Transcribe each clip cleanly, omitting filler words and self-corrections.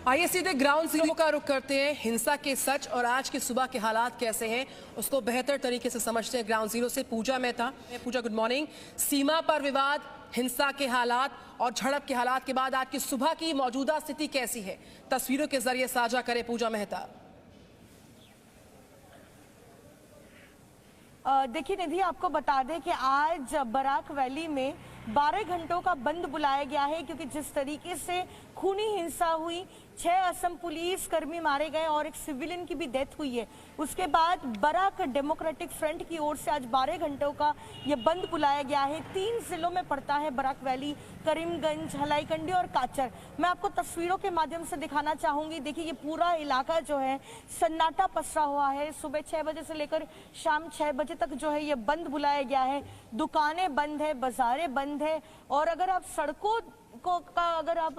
आइए सीधे ground zero का रुख करते हैं। हिंसा के सच और आज की सुबह के हालात कैसे हैं उसको बेहतर तरीके से समझते हैं ग्राउंड जीरो से पूजा मेहता। पूजा, गुड मॉर्निंग। सीमा पर विवाद, हिंसा के हालात और झड़प के हालात के बाद आज की सुबह की मौजूदा स्थिति कैसी है, तस्वीरों के जरिए साझा करें पूजा मेहता। देखिए निधि, आपको बता दें कि आज बराक वैली में 12 घंटों का बंद बुलाया गया है, क्योंकि जिस तरीके से खूनी हिंसा हुई, 6 असम पुलिस कर्मी मारे गए और एक सिविलियन की भी डेथ हुई है। उसके बाद बराक डेमोक्रेटिक फ्रंट की ओर से आज 12 घंटों का ये बंद बुलाया गया है। 3 जिलों में पड़ता है बराक वैली, करीमगंज, हलाईकंडी और काचर। मैं आपको तस्वीरों के माध्यम से दिखाना चाहूंगी। देखिए, ये पूरा इलाका जो है सन्नाटा पसरा हुआ है। सुबह 6 बजे से लेकर शाम 6 बजे तक जो है ये बंद बुलाया गया है। दुकानें बंद है, बाजारें बंद है और अगर आप सड़कों का अगर आप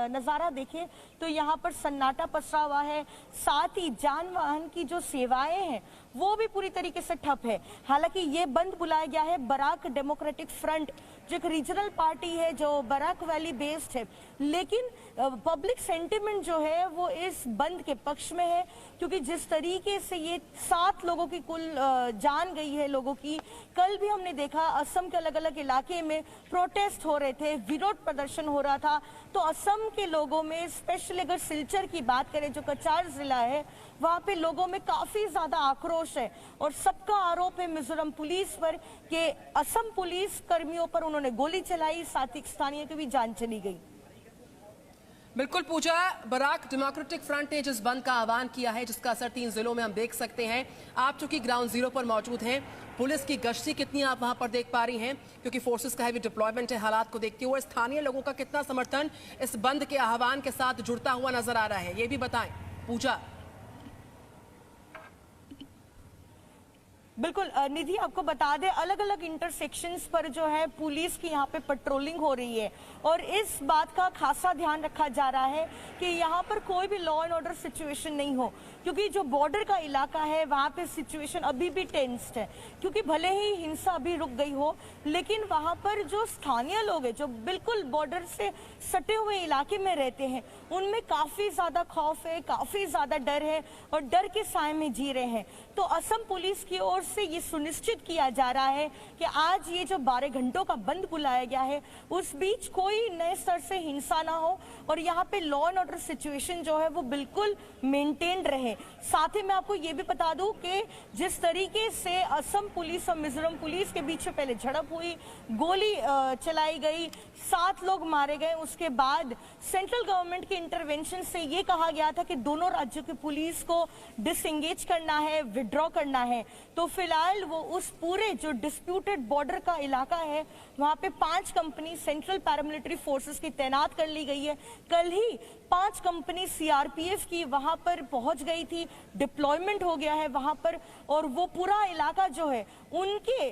नजारा देखें तो यहाँ पर सन्नाटा पसरा हुआ है। साथ ही जान वाहन की जो सेवाएं हैं वो भी पूरी तरीके से ठप है। हालांकि ये बंद बुलाया गया है बराक डेमोक्रेटिक फ्रंट, जो एक रीजनल पार्टी है जो बराक वैली बेस्ड है, लेकिन पब्लिक सेंटिमेंट जो है वो इस बंद के पक्ष में है, क्योंकि जिस तरीके से ये 7 लोगों की कुल जान गई है लोगों की। कल भी हमने देखा असम के अलग अलग इलाके में प्रोटेस्ट हो रहे थे, विरोध प्रदर्शन हो रहा था। तो असम के लोगों में स्पेशली अगर सिलचर की बात करें, जो कचार जिला है, वहां पे लोगों में काफी ज्यादा आक्रोश है और सबका आरोप है मिजोरम पुलिस पर कि असम पुलिस कर्मियों पर उन्होंने गोली चलाई, साथ ही स्थानीय की भी जान चली गई। बिल्कुल पूजा, बराक डेमोक्रेटिक फ्रंट ने जिस बंद का आह्वान किया है, जिसका असर 3 जिलों में हम देख सकते हैं। आप चूंकि ग्राउंड जीरो पर मौजूद हैं, पुलिस की गश्ती कितनी आप वहां पर देख पा रही हैं, क्योंकि फोर्सेस का हैवी डिप्लॉयमेंट है। हालात को देखते हुए स्थानीय लोगों का कितना समर्थन इस बंद के आह्वान के साथ जुड़ता हुआ नजर आ रहा है, ये भी बताएं पूजा। बिल्कुल निधि, आपको बता दें अलग अलग इंटरसेक्शंस पर जो है पुलिस की यहाँ पे पेट्रोलिंग हो रही है और इस बात का खासा ध्यान रखा जा रहा है कि यहाँ पर कोई भी लॉ एंड ऑर्डर सिचुएशन नहीं हो, क्योंकि जो बॉर्डर का इलाका है वहाँ पे सिचुएशन अभी भी टेंस्ड है। क्योंकि भले ही हिंसा अभी रुक गई हो, लेकिन वहाँ पर जो स्थानीय लोग हैं जो बिल्कुल बॉर्डर से सटे हुए इलाके में रहते हैं, उनमें काफी ज्यादा खौफ है, काफी ज्यादा डर है और डर के साए में जी रहे हैं। तो असम पुलिस की ओर से ये सुनिश्चित किया जा रहा है कि आज ये जो 12 घंटों का बंद बुलाया गया है, उस बीच कोई नए स्तर से हिंसा ना हो और यहाँ पे लॉ एंड ऑर्डर सिचुएशन जो है वो बिल्कुल मेंटेन रहे। साथ ही मैं आपको ये भी बता दूं कि जिस तरीके से असम पुलिस और मिजोरम पुलिस के बीच में पहले झड़प हुई, गोली चलाई गई, 7 लोग मारे गए, उसके बाद सेंट्रल गवर्नमेंट के इंटरवेंशन से ये कहा गया था कि दोनों राज्यों की पुलिस को डिसएंगेज करना है, विड्रॉ करना है। तो फिलहाल वो उस पूरे जो डिस्प्यूटेड बॉर्डर का इलाका है वहां पे 5 कंपनी सेंट्रल पैरामिलिट्री फोर्सेस की तैनात कर ली गई है। कल ही 5 कंपनी सीआरपीएफ की वहां पर पहुंच गई थी, डिप्लॉयमेंट हो गया है वहां पर और वो पूरा इलाका जो है उनके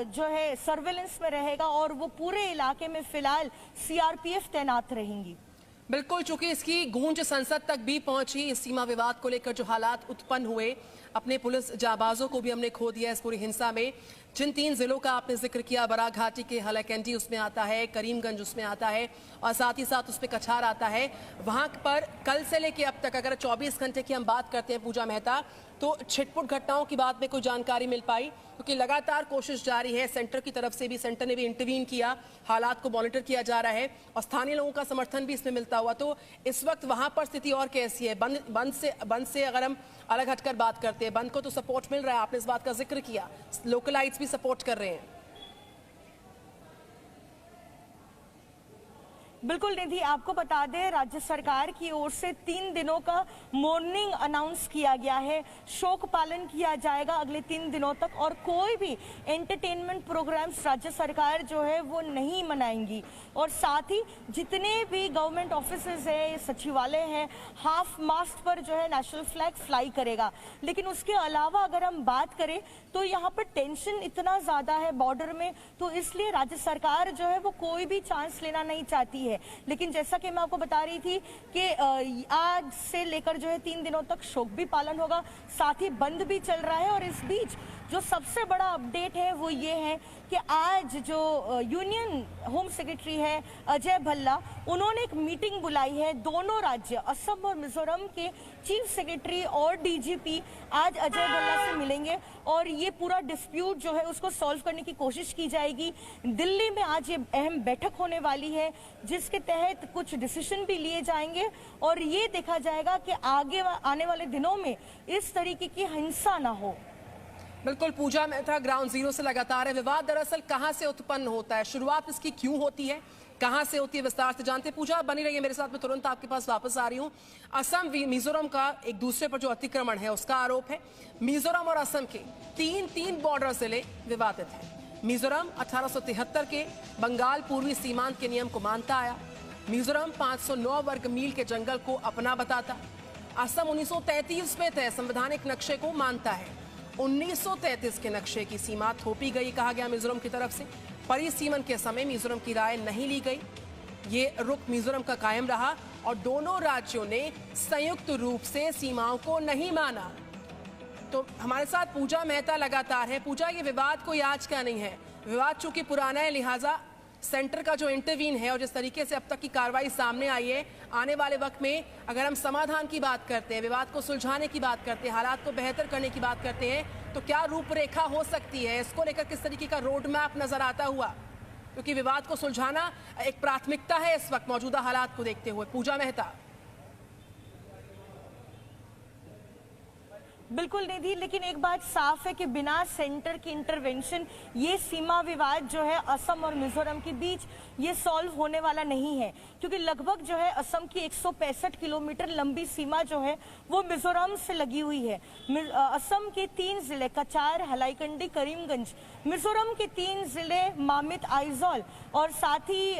जो है सर्वेलेंस में रहेगा और वो पूरे इलाके में फिलहाल सीआरपीएफ तैनात रहेंगी। बिल्कुल, चूंकि इसकी गूंज संसद तक भी पहुंची, इस सीमा विवाद को लेकर जो हालात उत्पन्न हुए, अपने पुलिस जाबाजों को भी हमने खो दिया इस पूरी हिंसा में। जिन 3 जिलों का आपने जिक्र किया, बराक घाटी के हलाईकंडी उसमें आता है, करीमगंज उसमें आता है और साथ ही साथ उसमें कछार आता है। वहां पर कल से लेके अब तक अगर 24 घंटे की हम बात करते हैं पूजा मेहता, तो छिटपुट घटनाओं की बात में कोई जानकारी मिल पाई? क्योंकि लगातार कोशिश जारी है, सेंटर की तरफ से भी, सेंटर ने भी इंटरवीन किया, हालात को मॉनिटर किया जा रहा है और स्थानीय लोगों का समर्थन भी इसमें मिलता हुआ। तो इस वक्त वहां पर स्थिति और कैसी है? बंद से अगर हम अलग हटकर बात करते हैं, बंद को तो सपोर्ट मिल रहा है, आपने इस बात का जिक्र किया, लोकलाइट्स भी सपोर्ट कर रहे हैं। बिल्कुल निधि, आपको बता दें राज्य सरकार की ओर से 3 दिनों का मॉर्निंग अनाउंस किया गया है। शोक पालन किया जाएगा अगले 3 दिनों तक और कोई भी एंटरटेनमेंट प्रोग्राम्स राज्य सरकार जो है वो नहीं मनाएंगी। और साथ ही जितने भी गवर्नमेंट ऑफिसेज है, सचिवालय है, हाफ मास्ट पर जो है नेशनल फ्लैग फ्लाई करेगा। लेकिन उसके अलावा अगर हम बात करें तो यहाँ पर टेंशन इतना ज्यादा है बॉर्डर में, तो इसलिए राज्य सरकार जो है वो कोई भी चांस लेना नहीं चाहती है। लेकिन जैसा कि मैं आपको बता रही थी कि आज से लेकर जो है 3 दिनों तक शोक भी पालन होगा, साथ ही बंद भी चल रहा है। और इस बीच जो सबसे बड़ा अपडेट है वो ये है कि आज जो यूनियन होम सेक्रेटरी है अजय भल्ला, उन्होंने एक मीटिंग बुलाई है। दोनों राज्य असम और मिजोरम के चीफ सेक्रेटरी और डीजीपी आज अजय भल्ला से मिलेंगे और ये पूरा डिस्प्यूट जो है उसको सॉल्व करने की कोशिश की जाएगी। दिल्ली में आज ये अहम बैठक होने वाली है जिसके तहत कुछ डिसीजन भी लिए जाएंगे और ये देखा जाएगा कि आगे आने वाले दिनों में इस तरीके की हिंसा ना हो। बिल्कुल पूजा मेहता ग्राउंड जीरो से लगातार है। विवाद दरअसल कहां से उत्पन्न होता है, शुरुआत इसकी क्यों होती है, कहां से होती है, विस्तार से जानते हैं। पूजा बनी रही है मेरे साथ, में तुरंत आपके पास वापस आ रही हूं। असम मिजोरम का एक दूसरे पर जो अतिक्रमण है उसका आरोप है। मिजोरम और असम के तीन बॉर्डर जिले विवादित हैं। मिजोरम 1873 के बंगाल पूर्वी सीमांत के नियम को मानता आया। मिजोरम 509 वर्ग मील के जंगल को अपना बताता। असम 1933 में तय संवैधानिक नक्शे को मानता है। 1933 के नक्शे की सीमा थोपी गई कहा गया मिजोरम की तरफ से। परिसीमन के समय मिजोरम की राय नहीं ली गई, ये रुख मिजोरम का कायम रहा और दोनों राज्यों ने संयुक्त रूप से सीमाओं को नहीं माना। तो हमारे साथ पूजा मेहता लगातार है। पूजा, ये विवाद कोई आज का नहीं है, विवाद चूंकि पुराना है, लिहाजा सेंटर का जो इंटरवीन है और जिस तरीके से अब तक की कार्रवाई सामने आई है, आने वाले वक्त में अगर हम समाधान की बात करते हैं, विवाद को सुलझाने की बात करते हैं, हालात को बेहतर करने की बात करते हैं, तो क्या रूपरेखा हो सकती है, इसको लेकर किस तरीके का रोड मैप नजर आता हुआ, क्योंकि विवाद को सुलझाना एक प्राथमिकता है इस वक्त मौजूदा हालात को देखते हुए। पूजा मेहता। बिल्कुल निधि, लेकिन एक बात साफ है कि बिना सेंटर की इंटरवेंशन ये सीमा विवाद जो है असम और मिजोरम के बीच ये सॉल्व होने वाला नहीं है, क्योंकि लगभग जो है असम की 165 किलोमीटर लंबी सीमा जो है वो मिजोरम से लगी हुई है। असम के 3 जिले कचार, हलाईकंडी, करीमगंज, मिजोरम के 3 जिले मामित, आइजॉल और साथ ही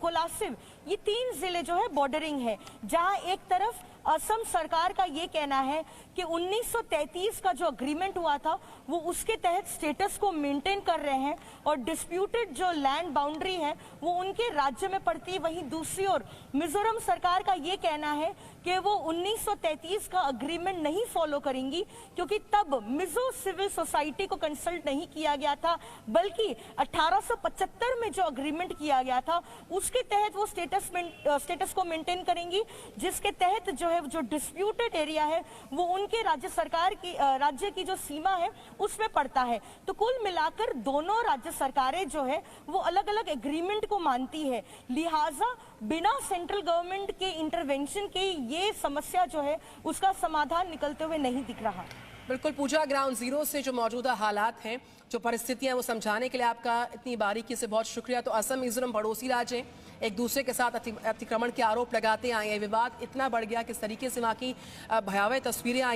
कोलासिब, ये 3 जिले जो है बॉर्डरिंग है, जहां एक तरफ असम सरकार का ये कहना है कि 1933 का जो अग्रीमेंट हुआ था वो उसके तहत स्टेटस को मेंटेन कर रहे हैं और डिस्प्यूटेड जो लैंड बाउंड्री है वो उनके राज्य में पड़ती है। वहीं दूसरी ओर मिजोरम सरकार का ये कहना है कि वो 1933 का अग्रीमेंट नहीं फॉलो करेंगी, क्योंकि तब मिजो सिविल सोसाइटी को कंसल्ट नहीं किया गया था, बल्कि 1875 में जो अग्रीमेंट किया गया था उसके तहत वो स्टेटस को मेंटेन करेंगी, जिसके तहत जो है जो डिस्प्यूटेड एरिया है वो उनके राज्य सरकार की राज्य की जो सीमा है उसमें पड़ता है। तो कुल मिलाकर दोनों राज्य सरकारें जो है वो अलग अलग एग्रीमेंट को मानती है, लिहाजा बिना सेंट्रल गवर्नमेंट के इंटरवेंशन के ये समस्या जो है उसका समाधान निकलते हुए नहीं दिख रहा। बिल्कुल पूजा, ग्राउंड जीरो से जो मौजूदा हालात हैं, जो परिस्थितियां, वो समझाने के लिए आपका इतनी बारीकी से बहुत शुक्रिया। तो असम मिजोरम पड़ोसी राज्य हैं, एक दूसरे के साथ अतिक्रमण के आरोप लगाते आए हैं, विवाद इतना बढ़ गया किस तरीके से वहाँ की भयावह तस्वीरें आई।